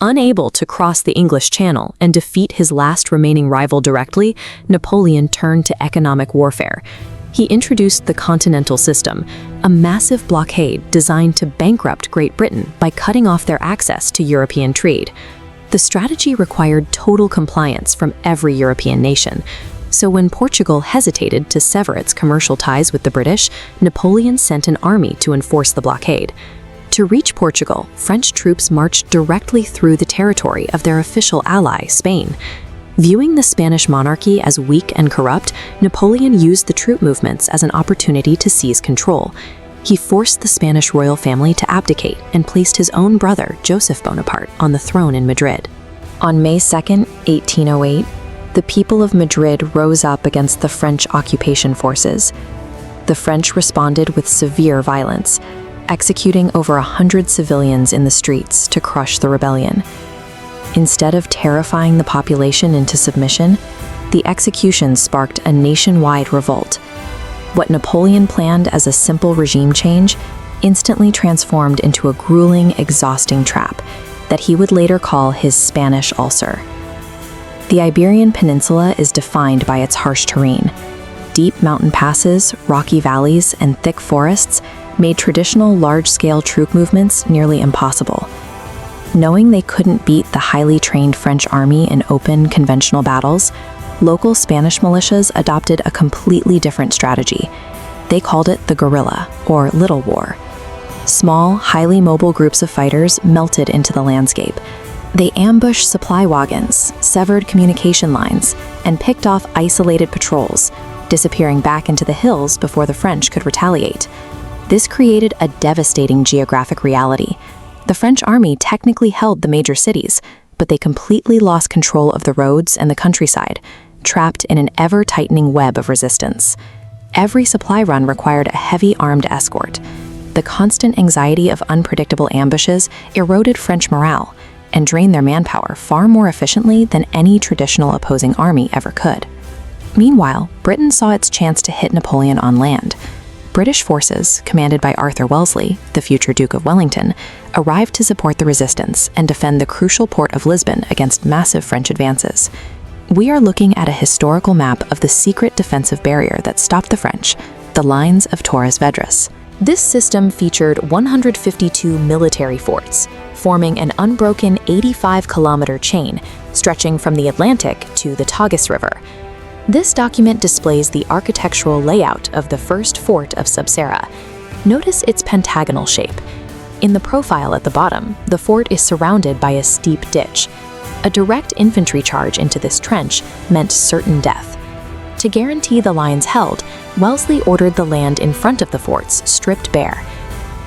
Unable to cross the English Channel and defeat his last remaining rival directly, Napoleon turned to economic warfare. He introduced the Continental System, a massive blockade designed to bankrupt Great Britain by cutting off their access to European trade. The strategy required total compliance from every European nation. So when Portugal hesitated to sever its commercial ties with the British, Napoleon sent an army to enforce the blockade. To reach Portugal, French troops marched directly through the territory of their official ally, Spain. Viewing the Spanish monarchy as weak and corrupt, Napoleon used the troop movements as an opportunity to seize control. He forced the Spanish royal family to abdicate and placed his own brother, Joseph Bonaparte, on the throne in Madrid. On May 2, 1808, the people of Madrid rose up against the French occupation forces. The French responded with severe violence, executing over 100 civilians in the streets to crush the rebellion. Instead of terrifying the population into submission, the executions sparked a nationwide revolt. What Napoleon planned as a simple regime change instantly transformed into a grueling, exhausting trap that he would later call his Spanish ulcer. The Iberian Peninsula is defined by its harsh terrain. Deep mountain passes, rocky valleys, and thick forests made traditional large-scale troop movements nearly impossible. Knowing they couldn't beat the highly trained French army in open, conventional battles, local Spanish militias adopted a completely different strategy. They called it the guerrilla, or little war. Small, highly mobile groups of fighters melted into the landscape. They ambushed supply wagons, severed communication lines, and picked off isolated patrols, disappearing back into the hills before the French could retaliate. This created a devastating geographic reality. The French army technically held the major cities, but they completely lost control of the roads and the countryside, trapped in an ever-tightening web of resistance. Every supply run required a heavy armed escort. The constant anxiety of unpredictable ambushes eroded French morale and drained their manpower far more efficiently than any traditional opposing army ever could. Meanwhile, Britain saw its chance to hit Napoleon on land. British forces, commanded by Arthur Wellesley, the future Duke of Wellington, arrived to support the resistance and defend the crucial port of Lisbon against massive French advances. We are looking at a historical map of the secret defensive barrier that stopped the French, the lines of Torres Vedras. This system featured 152 military forts, forming an unbroken 85-kilometer chain stretching from the Atlantic to the Tagus River. This document displays the architectural layout of the first fort of Subsera. Notice its pentagonal shape. In the profile at the bottom, the fort is surrounded by a steep ditch. A direct infantry charge into this trench meant certain death. To guarantee the lines held, Wellesley ordered the land in front of the forts stripped bare.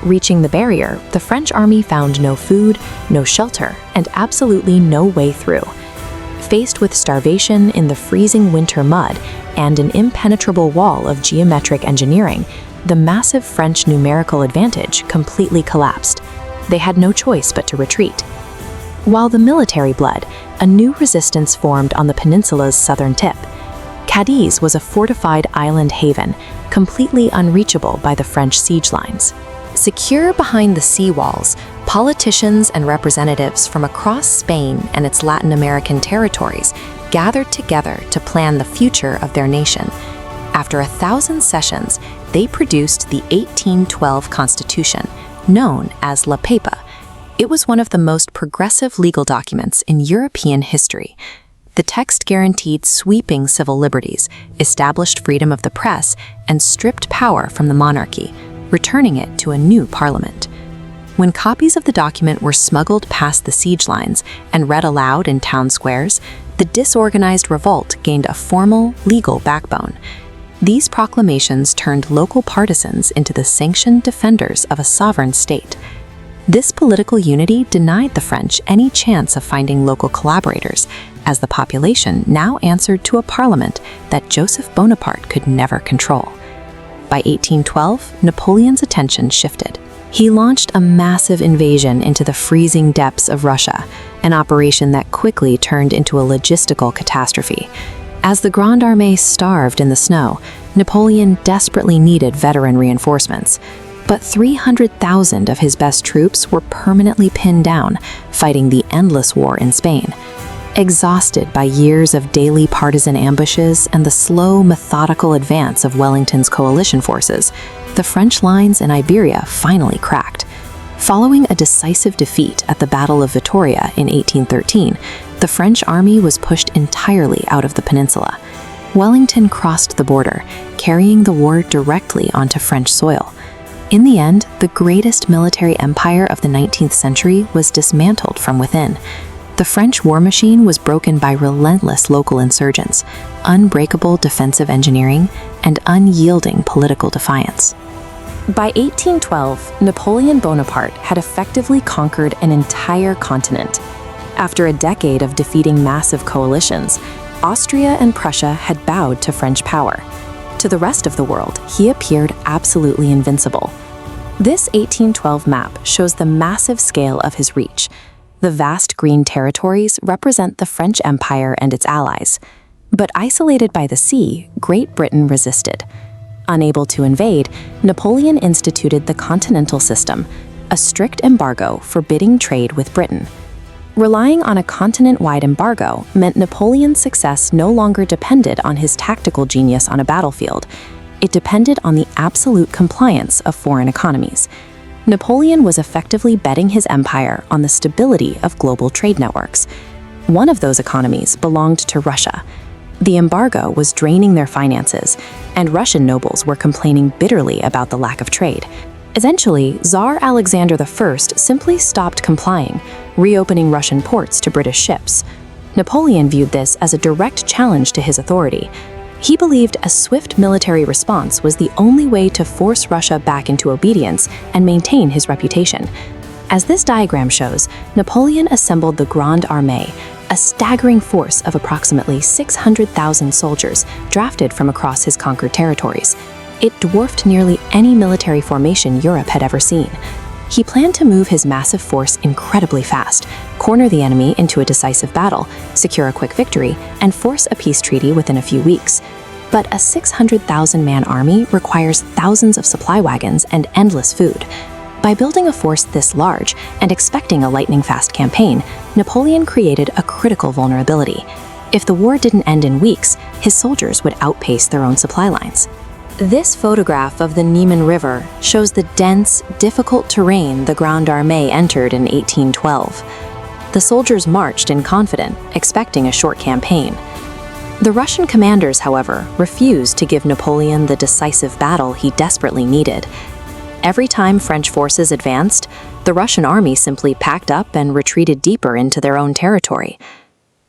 Reaching the barrier, the French army found no food, no shelter, and absolutely no way through. Faced with starvation in the freezing winter mud and an impenetrable wall of geometric engineering, the massive French numerical advantage completely collapsed. They had no choice but to retreat. While the military bled, a new resistance formed on the peninsula's southern tip. Cadiz was a fortified island haven, completely unreachable by the French siege lines. Secure behind the seawalls, politicians and representatives from across Spain and its Latin American territories gathered together to plan the future of their nation. After 1,000 sessions, they produced the 1812 Constitution, known as La Pepa. It was one of the most progressive legal documents in European history. The text guaranteed sweeping civil liberties, established freedom of the press, and stripped power from the monarchy, returning it to a new parliament. When copies of the document were smuggled past the siege lines and read aloud in town squares, the disorganized revolt gained a formal, legal backbone. These proclamations turned local partisans into the sanctioned defenders of a sovereign state. This political unity denied the French any chance of finding local collaborators, as the population now answered to a parliament that Joseph Bonaparte could never control. By 1812, Napoleon's attention shifted. He launched a massive invasion into the freezing depths of Russia, an operation that quickly turned into a logistical catastrophe. As the Grande Armée starved in the snow, Napoleon desperately needed veteran reinforcements. but 300,000 of his best troops were permanently pinned down, fighting the endless war in Spain. Exhausted by years of daily partisan ambushes and the slow, methodical advance of Wellington's coalition forces, the French lines in Iberia finally cracked. Following a decisive defeat at the Battle of Vittoria in 1813, the French army was pushed entirely out of the peninsula. Wellington crossed the border, carrying the war directly onto French soil. In the end, the greatest military empire of the 19th century was dismantled from within. The French war machine was broken by relentless local insurgents, unbreakable defensive engineering, and unyielding political defiance. By 1812, Napoleon Bonaparte had effectively conquered an entire continent. After a decade of defeating massive coalitions, Austria and Prussia had bowed to French power. To the rest of the world, he appeared absolutely invincible. This 1812 map shows the massive scale of his reach. The vast green territories represent the French Empire and its allies. But isolated by the sea, Great Britain resisted. Unable to invade, Napoleon instituted the continental system, a strict embargo forbidding trade with Britain. Relying on a continent-wide embargo meant Napoleon's success no longer depended on his tactical genius on a battlefield. It depended on the absolute compliance of foreign economies. Napoleon was effectively betting his empire on the stability of global trade networks. One of those economies belonged to Russia. The embargo was draining their finances, and Russian nobles were complaining bitterly about the lack of trade. Eventually, Tsar Alexander I simply stopped complying, reopening Russian ports to British ships. Napoleon viewed this as a direct challenge to his authority. He believed a swift military response was the only way to force Russia back into obedience and maintain his reputation. As this diagram shows, Napoleon assembled the Grande Armée, a staggering force of approximately 600,000 soldiers drafted from across his conquered territories. It dwarfed nearly any military formation Europe had ever seen. He planned to move his massive force incredibly fast, corner the enemy into a decisive battle, secure a quick victory, and force a peace treaty within a few weeks. But a 600,000-man army requires thousands of supply wagons and endless food. By building a force this large and expecting a lightning-fast campaign, Napoleon created a critical vulnerability. If the war didn't end in weeks, his soldiers would outpace their own supply lines. This photograph of the Niemen River shows the dense, difficult terrain the Grande Armée entered in 1812. The soldiers marched in confident, expecting a short campaign. The Russian commanders, however, refused to give Napoleon the decisive battle he desperately needed. Every time French forces advanced, the Russian army simply packed up and retreated deeper into their own territory.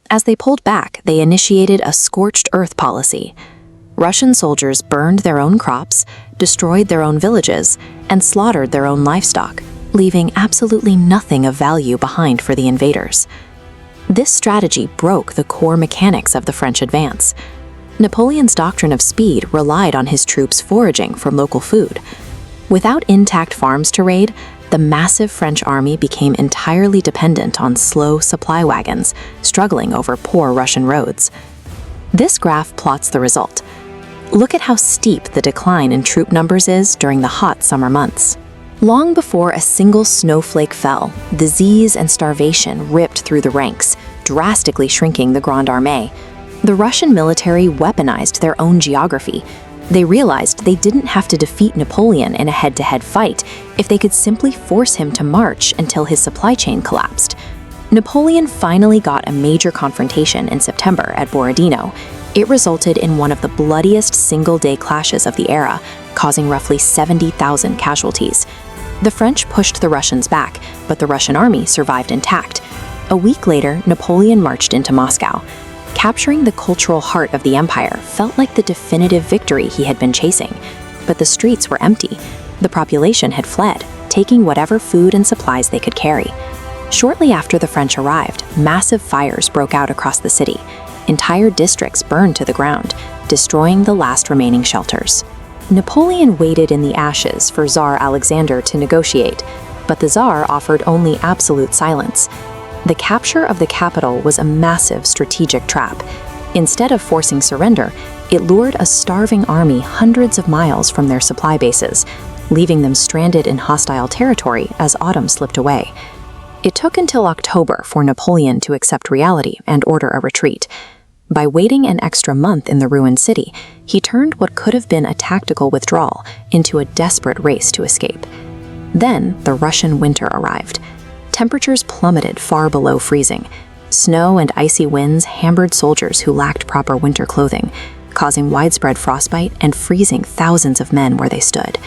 As they pulled back, they initiated a scorched earth policy. Russian soldiers burned their own crops, destroyed their own villages, and slaughtered their own livestock, leaving absolutely nothing of value behind for the invaders. This strategy broke the core mechanics of the French advance. Napoleon's doctrine of speed relied on his troops foraging from local food. Without intact farms to raid, the massive French army became entirely dependent on slow supply wagons, struggling over poor Russian roads. This graph plots the result. Look at how steep the decline in troop numbers is during the hot summer months. Long before a single snowflake fell, disease and starvation ripped through the ranks, drastically shrinking the Grande Armée. The Russian military weaponized their own geography. They realized they didn't have to defeat Napoleon in a head-to-head fight if they could simply force him to march until his supply chain collapsed. Napoleon finally got a major confrontation in September at Borodino. It resulted in one of the bloodiest single-day clashes of the era, causing roughly 70,000 casualties. The French pushed the Russians back, but the Russian army survived intact. A week later, Napoleon marched into Moscow. Capturing the cultural heart of the empire felt like the definitive victory he had been chasing. But the streets were empty. The population had fled, taking whatever food and supplies they could carry. Shortly after the French arrived, massive fires broke out across the city. Entire districts burned to the ground, destroying the last remaining shelters. Napoleon waited in the ashes for Tsar Alexander to negotiate, but the Tsar offered only absolute silence. The capture of the capital was a massive strategic trap. Instead of forcing surrender, it lured a starving army hundreds of miles from their supply bases. leaving them stranded in hostile territory as autumn slipped away. It took until October for Napoleon to accept reality and order a retreat. By waiting an extra month in the ruined city, he turned what could have been a tactical withdrawal into a desperate race to escape. Then the Russian winter arrived. Temperatures plummeted far below freezing. Snow and icy winds hammered soldiers who lacked proper winter clothing, causing widespread frostbite and freezing thousands of men where they stood.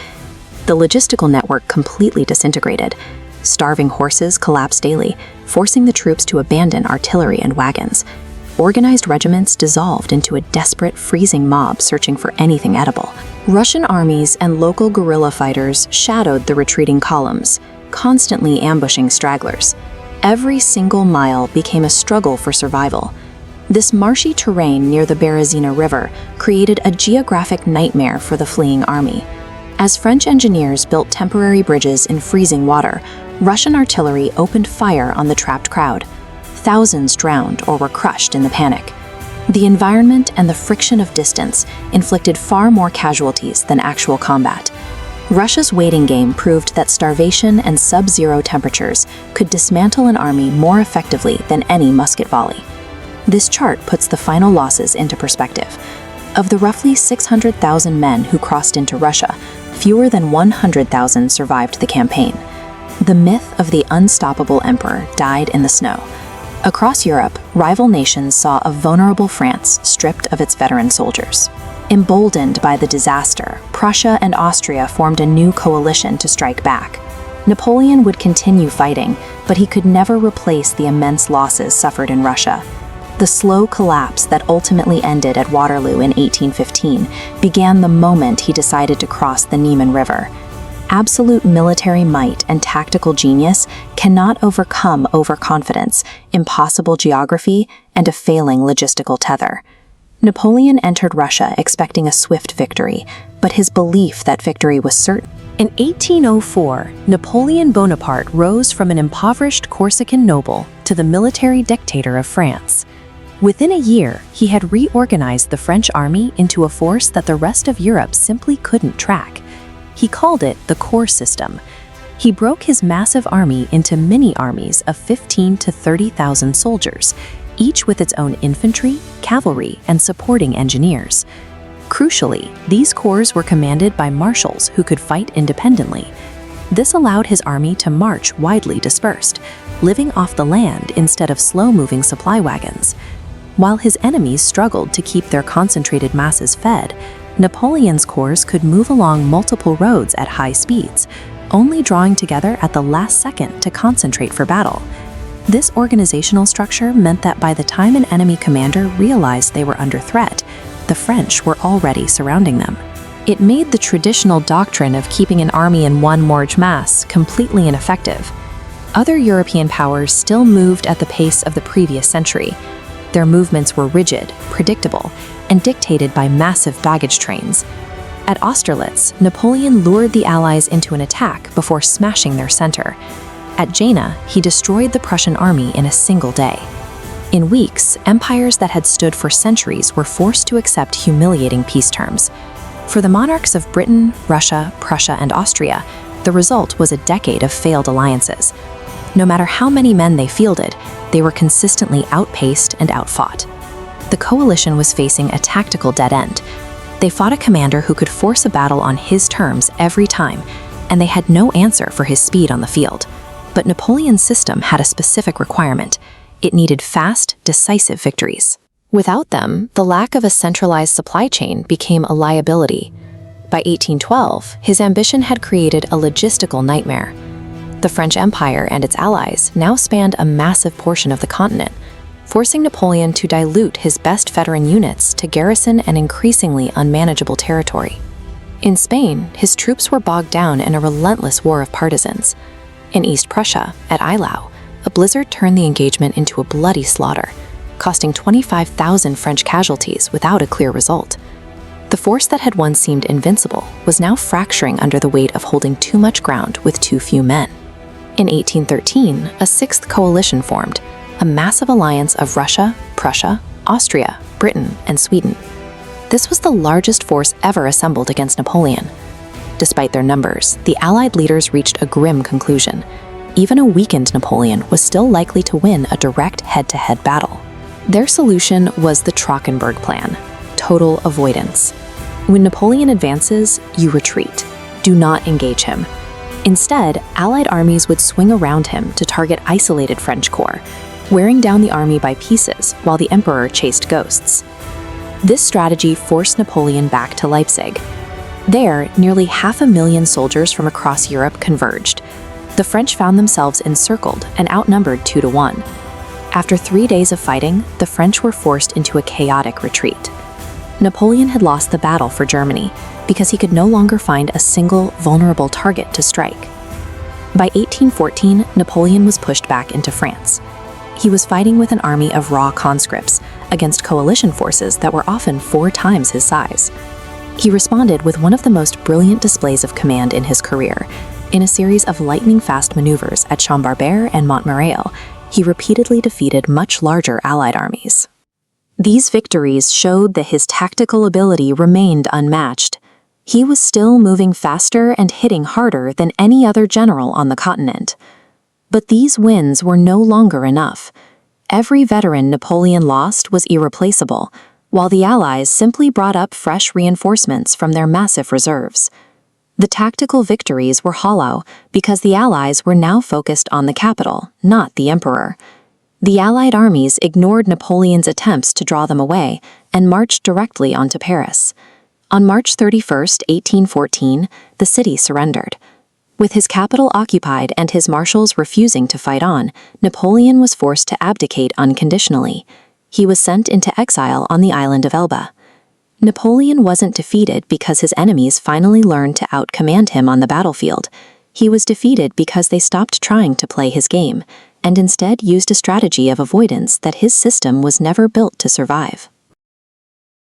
The logistical network completely disintegrated. Starving horses collapsed daily, forcing the troops to abandon artillery and wagons. Organized regiments dissolved into a desperate, freezing mob searching for anything edible. Russian armies and local guerrilla fighters shadowed the retreating columns, constantly ambushing stragglers. Every single mile became a struggle for survival. This marshy terrain near the Berezina River created a geographic nightmare for the fleeing army. As French engineers built temporary bridges in freezing water, Russian artillery opened fire on the trapped crowd. Thousands drowned or were crushed in the panic. The environment and the friction of distance inflicted far more casualties than actual combat. Russia's waiting game proved that starvation and sub-zero temperatures could dismantle an army more effectively than any musket volley. This chart puts the final losses into perspective. Of the roughly 600,000 men who crossed into Russia, fewer than 100,000 survived the campaign. The myth of the unstoppable emperor died in the snow. Across Europe, rival nations saw a vulnerable France stripped of its veteran soldiers. Emboldened by the disaster, Prussia and Austria formed a new coalition to strike back. Napoleon would continue fighting, but he could never replace the immense losses suffered in Russia. The slow collapse that ultimately ended at Waterloo in 1815 began the moment he decided to cross the Niemen River. Absolute military might and tactical genius cannot overcome overconfidence, impossible geography, and a failing logistical tether. Napoleon entered Russia expecting a swift victory, but his belief that victory was certain. In 1804, Napoleon Bonaparte rose from an impoverished Corsican noble to the military dictator of France. Within a year, he had reorganized the French army into a force that the rest of Europe simply couldn't track. He called it the Corps system. He broke his massive army into mini-armies of 15 to 30,000 soldiers, each with its own infantry, cavalry, and supporting engineers. Crucially, these corps were commanded by marshals who could fight independently. This allowed his army to march widely dispersed, living off the land instead of slow-moving supply wagons. While his enemies struggled to keep their concentrated masses fed, Napoleon's corps could move along multiple roads at high speeds, only drawing together at the last second to concentrate for battle. This organizational structure meant that by the time an enemy commander realized they were under threat, the French were already surrounding them. It made the traditional doctrine of keeping an army in one large mass completely ineffective. Other European powers still moved at the pace of the previous century. Their movements were rigid, predictable, and dictated by massive baggage trains. At Austerlitz, Napoleon lured the Allies into an attack before smashing their center. At Jena, he destroyed the Prussian army in a single day. In weeks, empires that had stood for centuries were forced to accept humiliating peace terms. For the monarchs of Britain, Russia, Prussia, and Austria, the result was a decade of failed alliances. No matter how many men they fielded, they were consistently outpaced and outfought. The coalition was facing a tactical dead end. They fought a commander who could force a battle on his terms every time, and they had no answer for his speed on the field. But Napoleon's system had a specific requirement. It needed fast, decisive victories. Without them, the lack of a centralized supply chain became a liability. By 1812, his ambition had created a logistical nightmare. The French Empire and its allies now spanned a massive portion of the continent, forcing Napoleon to dilute his best veteran units to garrison an increasingly unmanageable territory. In Spain, his troops were bogged down in a relentless war of partisans. In East Prussia, at Eylau, a blizzard turned the engagement into a bloody slaughter, costing 25,000 French casualties without a clear result. The force that had once seemed invincible was now fracturing under the weight of holding too much ground with too few men. In 1813, a sixth coalition formed, a massive alliance of Russia, Prussia, Austria, Britain, and Sweden. This was the largest force ever assembled against Napoleon. Despite their numbers, the Allied leaders reached a grim conclusion. Even a weakened Napoleon was still likely to win a direct head-to-head battle. Their solution was the Trochenberg Plan: total avoidance. When Napoleon advances, you retreat. Do not engage him. Instead, Allied armies would swing around him to target isolated French corps, wearing down the army by pieces while the emperor chased ghosts. This strategy forced Napoleon back to Leipzig. There, nearly 500,000 soldiers from across Europe converged. The French found themselves encircled and outnumbered 2-1. After 3 days of fighting, the French were forced into a chaotic retreat. Napoleon had lost the battle for Germany because he could no longer find a single vulnerable target to strike. By 1814, Napoleon was pushed back into France. He was fighting with an army of raw conscripts against coalition forces that were often 4 times his size. He responded with one of the most brilliant displays of command in his career. In a series of lightning-fast maneuvers at Chambarbert and Montmirail, he repeatedly defeated much larger Allied armies. These victories showed that his tactical ability remained unmatched. He was still moving faster and hitting harder than any other general on the continent. But these wins were no longer enough. Every veteran Napoleon lost was irreplaceable, while the Allies simply brought up fresh reinforcements from their massive reserves. The tactical victories were hollow because the Allies were now focused on the capital, not the emperor. The Allied armies ignored Napoleon's attempts to draw them away and marched directly onto Paris. On March 31, 1814, the city surrendered. With his capital occupied and his marshals refusing to fight on, Napoleon was forced to abdicate unconditionally. He was sent into exile on the island of Elba. Napoleon wasn't defeated because his enemies finally learned to outcommand him on the battlefield. He was defeated because they stopped trying to play his game, and instead used a strategy of avoidance that his system was never built to survive.